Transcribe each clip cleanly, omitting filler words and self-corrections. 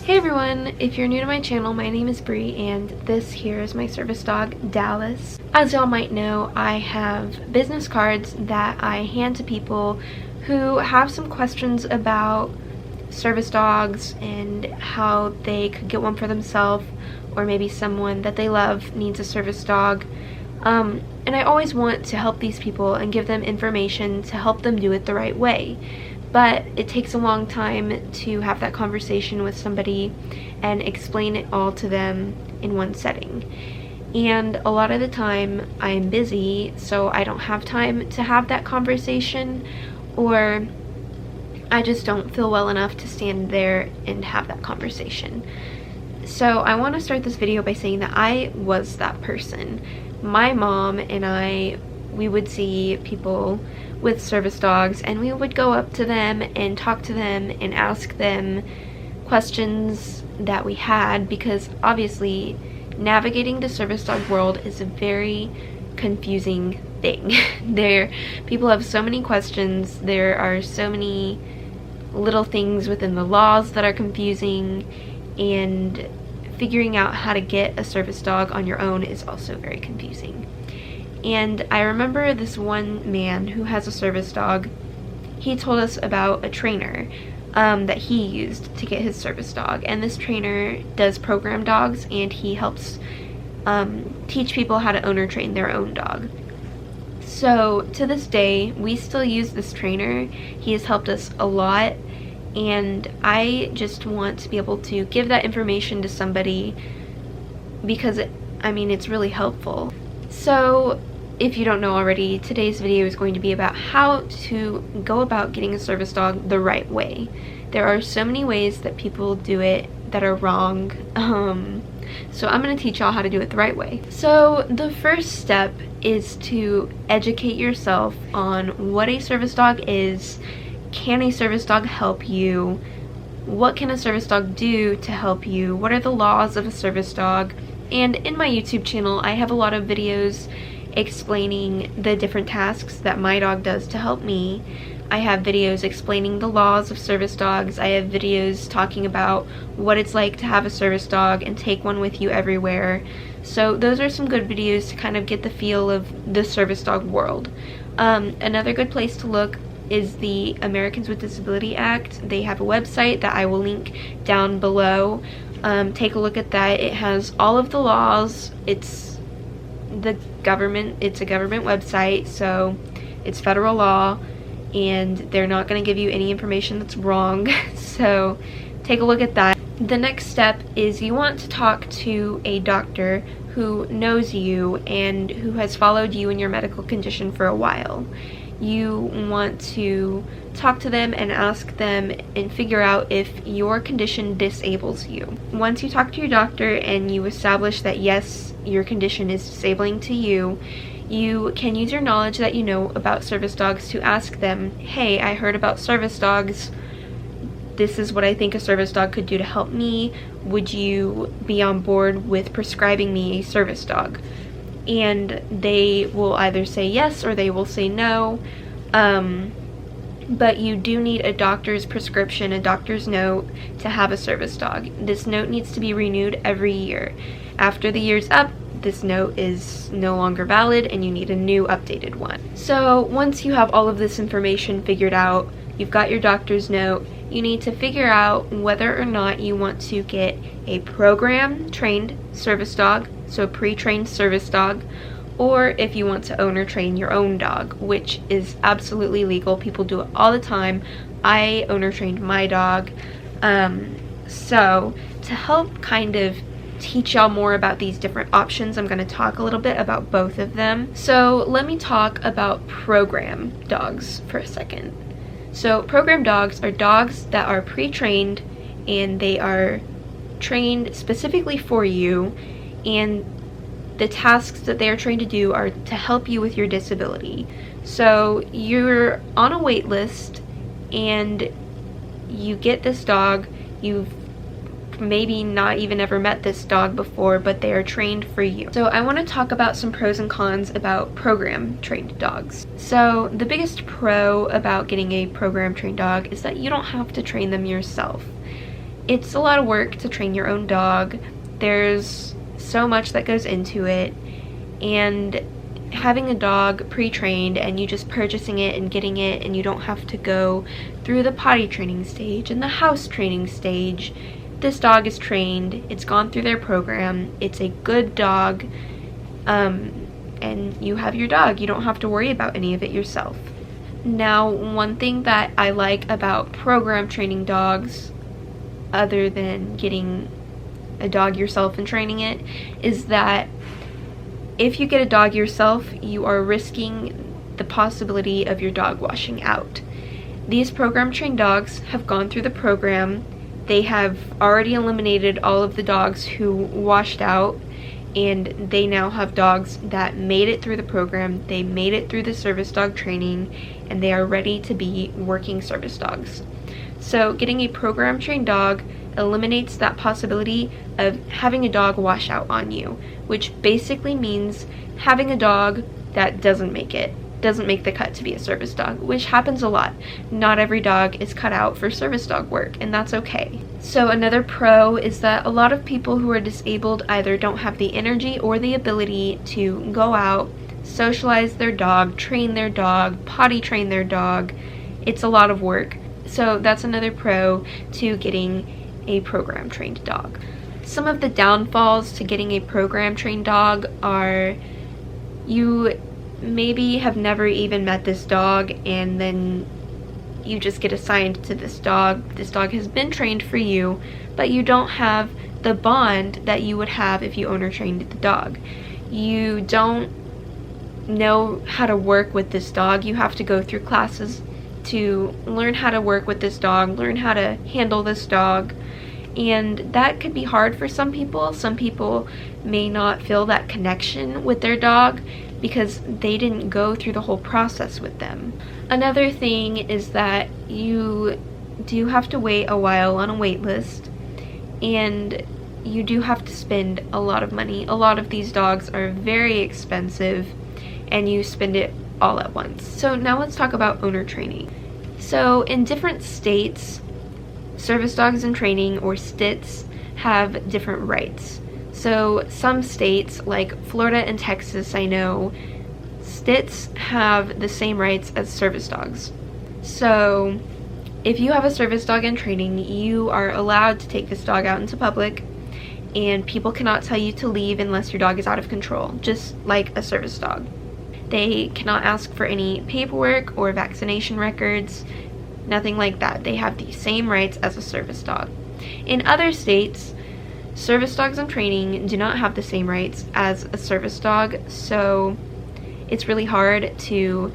Hey everyone, if you're new to my channel, my name is Bree and this here is my service dog, Dallas. As y'all might know, I have business cards that I hand to people who have some questions about service dogs and how they could get one for themselves, or maybe someone that they love needs a service dog. And I always want to help these people and give them information to help them do it the right way. But it takes a long time to have that conversation with somebody and explain it all to them in one setting. And a lot of the time I'm busy, so I don't have time to have that conversation, or I just don't feel well enough to stand there and have that conversation. So I want to start this video by saying that I was that person. My mom and we would see people with service dogs and we would go up to them and talk to them and ask them questions that we had, because obviously navigating the service dog world is a very confusing thing. People have so many questions, there are so many little things within the laws that are confusing, and figuring out how to get a service dog on your own is also very confusing. And I remember this one man who has a service dog. He told us about a trainer that he used to get his service dog, and this trainer does program dogs and he helps teach people how to owner train their own dog. So to this day we still use this trainer. He has helped us a lot, and I just want to be able to give that information to somebody because it's really helpful. So if you don't know already, today's video is going to be about how to go about getting a service dog the right way. There are so many ways that people do it that are wrong, so I'm going to teach y'all how to do it the right way. So the first step is to educate yourself on what a service dog is. Can a service dog help you? What can a service dog do to help you? What are the laws of a service dog? And in my YouTube channel I have a lot of videos explaining the different tasks that my dog does to help me. I have videos explaining the laws of service dogs. I have videos talking about what it's like to have a service dog and take one with you everywhere. So those are some good videos to kind of get the feel of the service dog world. Another good place to look is the Americans with Disability Act. They have a website that I will link down below. Take a look at that. It has all of the laws. It's a government website, so it's federal law, and they're not going to give you any information that's wrong. So take a look at that. The next step is you want to talk to a doctor who knows you and who has followed you and your medical condition for a while. You want to talk to them and ask them and figure out if your condition disables you. Once you talk to your doctor and you establish that yes, your condition is disabling to you, you can use your knowledge that you know about service dogs to ask them, hey, I heard about service dogs. This is what I think a service dog could do to help me. Would you be on board with prescribing me a service dog? And they will either say yes or they will say no, but you do need a doctor's prescription, a doctor's note to have a service dog. This note needs to be renewed every year. After the year's up, this note is no longer valid and you need a new updated one. So once you have all of this information figured out, you've got your doctor's note, you need to figure out whether or not you want to get a program trained service dog, so a pre-trained service dog, or if you want to owner train your own dog, which is absolutely legal. People do it all the time. I owner trained my dog. So to help kind of teach y'all more about these different options, I'm going to talk a little bit about both of them. So let me talk about program dogs for a second. So program dogs are dogs that are pre-trained and they are trained specifically for you, and the tasks that they are trained to do are to help you with your disability. So you're on a wait list and you get this dog. You've maybe not even ever met this dog before, but they are trained for you. So I want to talk about some pros and cons about program trained dogs. So the biggest pro about getting a program trained dog is that you don't have to train them yourself. It's a lot of work to train your own dog. There's so much that goes into it, and having a dog pre-trained and you just purchasing it and getting it, and you don't have to go through the potty training stage and the house training stage. This dog is trained, it's gone through their program, it's a good dog, and you have your dog. You don't have to worry about any of it yourself. Now, one thing that I like about program training dogs, other than getting a dog yourself and training it, is that if you get a dog yourself, you are risking the possibility of your dog washing out. These program trained dogs have gone through the program. They have already eliminated all of the dogs who washed out, and they now have dogs that made it through the program. They made it through the service dog training, and they are ready to be working service dogs. So getting a program trained dog eliminates that possibility of having a dog wash out on you, which basically means having a dog that doesn't make the cut to be a service dog, which happens a lot. Not every dog is cut out for service dog work, and that's okay. So another pro is that a lot of people who are disabled either don't have the energy or the ability to go out, socialize their dog, train their dog, potty train their dog. It's a lot of work. So that's another pro to getting a program trained dog. Some of the downfalls to getting a program trained dog are you maybe have never even met this dog, and then you just get assigned to this dog. This dog has been trained for you, but you don't have the bond that you would have if you owner trained the dog. You don't know how to work with this dog. You have to go through classes to learn how to work with this dog, learn how to handle this dog, and that could be hard for some people. Some people may not feel that connection with their dog because they didn't go through the whole process with them. Another thing is that you do have to wait a while on a wait list, and you do have to spend a lot of money. A lot of these dogs are very expensive, and you spend it all at once. So now let's talk about owner training. So in different states, service dogs in training, or STITs, have different rights. So some states, like Florida and Texas, I know, STITs have the same rights as service dogs. So if you have a service dog in training, you are allowed to take this dog out into public, and people cannot tell you to leave unless your dog is out of control, just like a service dog. They cannot ask for any paperwork or vaccination records, nothing like that. They have the same rights as a service dog. In other states, service dogs in training do not have the same rights as a service dog, so it's really hard to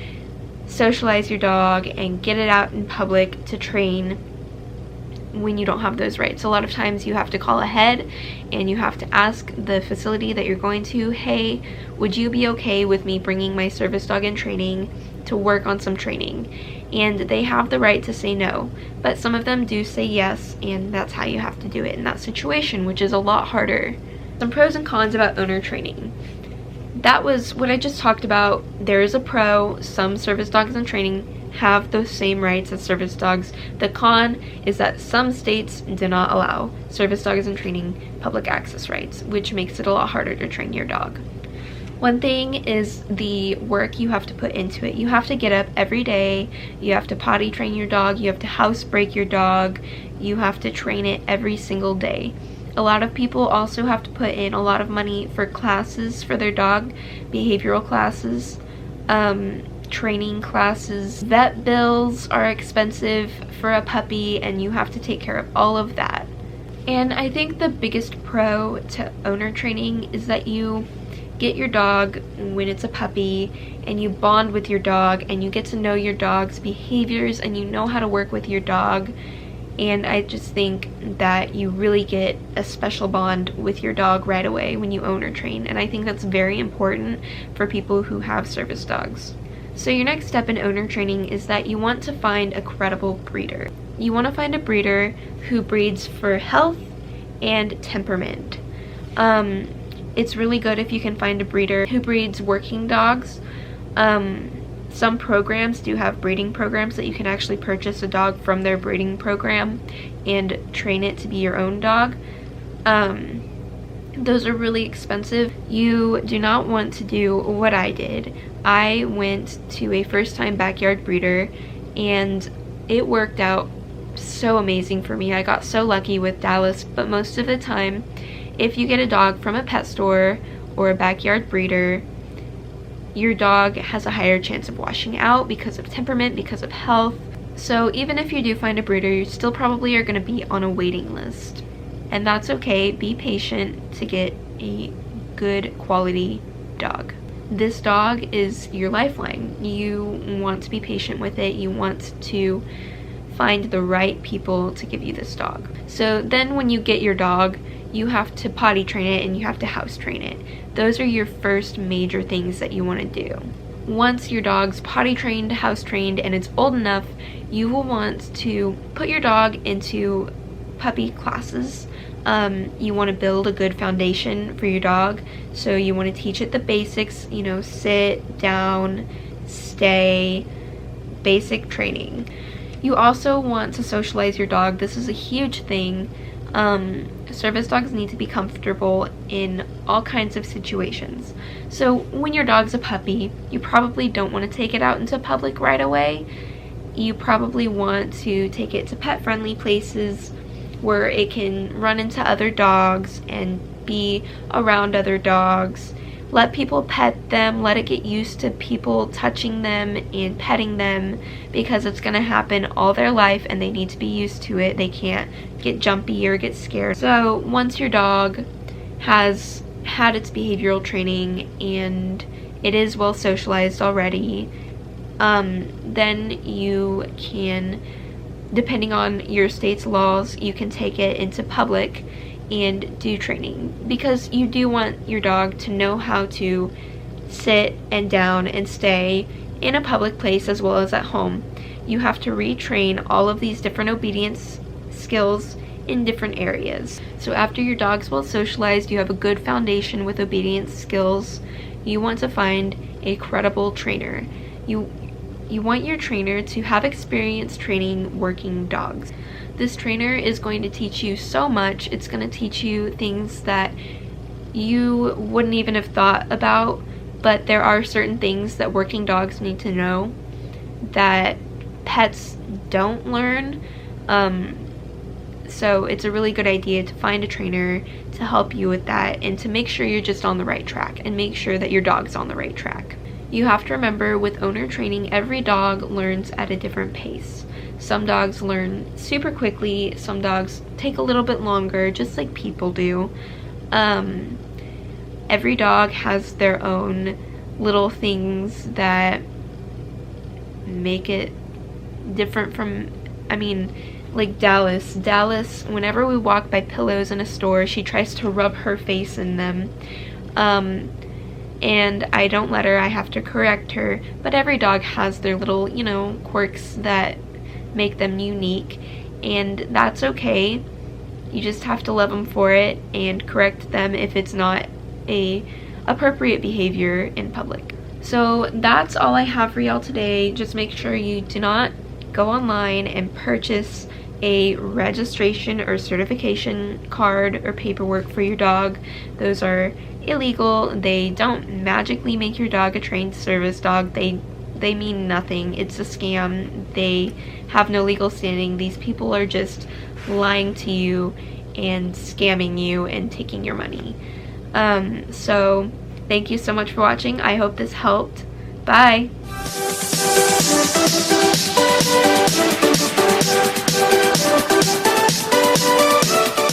socialize your dog and get it out in public to train when you don't have those rights. A lot of times you have to call ahead and you have to ask the facility that you're going to, hey, would you be okay with me bringing my service dog in training to work on some training? And they have the right to say no, but some of them do say yes, and that's how you have to do it in that situation, which is a lot harder. Some pros and cons about owner training. That was what I just talked about. There is a pro. Some service dogs in training have those same rights as service dogs. The con is that some states do not allow service dogs in training public access rights, which makes it a lot harder to train your dog. One thing is the work you have to put into it. You have to get up every day, you have to potty train your dog, you have to house break your dog, you have to train it every single day. A lot of people also have to put in a lot of money for classes for their dog, behavioral classes, training classes. Vet bills are expensive for a puppy, and you have to take care of all of that. And I think the biggest pro to owner training is that you get your dog when it's a puppy, and you bond with your dog, and you get to know your dog's behaviors, and you know how to work with your dog. And I just think that you really get a special bond with your dog right away when you owner train, and I think that's very important for people who have service dogs. So your next step in owner training is that you want to find a credible breeder. You want to find a breeder who breeds for health and temperament. It's really good if you can find a breeder who breeds working dogs. Some programs do have breeding programs that you can actually purchase a dog from their breeding program and train it to be your own dog. Those are really expensive. You do not want to do what I did. I went to a first-time backyard breeder and it worked out so amazing for me. I got so lucky with Dallas, but most of the time, if you get a dog from a pet store or a backyard breeder, your dog has a higher chance of washing out because of temperament, because of health. So even if you do find a breeder, you still probably are going to be on a waiting list. And that's okay. Be patient to get a good quality dog. This dog is your lifeline. You want to be patient with it. You want to find the right people to give you this dog. So then when you get your dog, you have to potty train it and you have to house train it. Those are your first major things that you want to do. Once your dog's potty trained, house trained, and it's old enough, you will want to put your dog into puppy classes. You want to build a good foundation for your dog. So you want to teach it the basics, you know, sit, down, stay, basic training. You also want to socialize your dog. This is a huge thing. Service dogs need to be comfortable in all kinds of situations. So when your dog's a puppy, you probably don't want to take it out into public right away. You probably want to take it to pet-friendly places where it can run into other dogs and be around other dogs. Let people pet them, let it get used to people touching them and petting them, because it's going to happen all their life and they need to be used to it. They can't get jumpy or get scared. So once your dog has had its behavioral training and it is well socialized already, then you can, depending on your state's laws, you can take it into public and do training, because you do want your dog to know how to sit and down and stay in a public place as well as at home. You have to retrain all of these different obedience skills in different areas. So after your dog's well socialized, you have a good foundation with obedience skills, you want to find a credible trainer. You want your trainer to have experience training working dogs. This trainer is going to teach you so much. It's going to teach you things that you wouldn't even have thought about, but there are certain things that working dogs need to know that pets don't learn. So it's a really good idea to find a trainer to help you with that and to make sure you're just on the right track and make sure that your dog's on the right track. You have to remember, with owner training, every dog learns at a different pace. Some dogs learn super quickly, some dogs take a little bit longer, just like people do. Every dog has their own little things that make it different from, like Dallas. Dallas, whenever we walk by pillows in a store, she tries to rub her face in them. And I don't let her, I have to correct her. But every dog has their little, quirks that make them unique, and that's okay. You just have to love them for it and correct them if it's not a appropriate behavior in public. So that's all I have for y'all today. Just make sure you do not go online and purchase a registration or certification card or paperwork for your dog. Those are illegal. They don't magically make your dog a trained service dog. They mean nothing. It's a scam. They have no legal standing. These people are just lying to you and scamming you and taking your money. So thank you so much for watching. I hope this helped. Bye.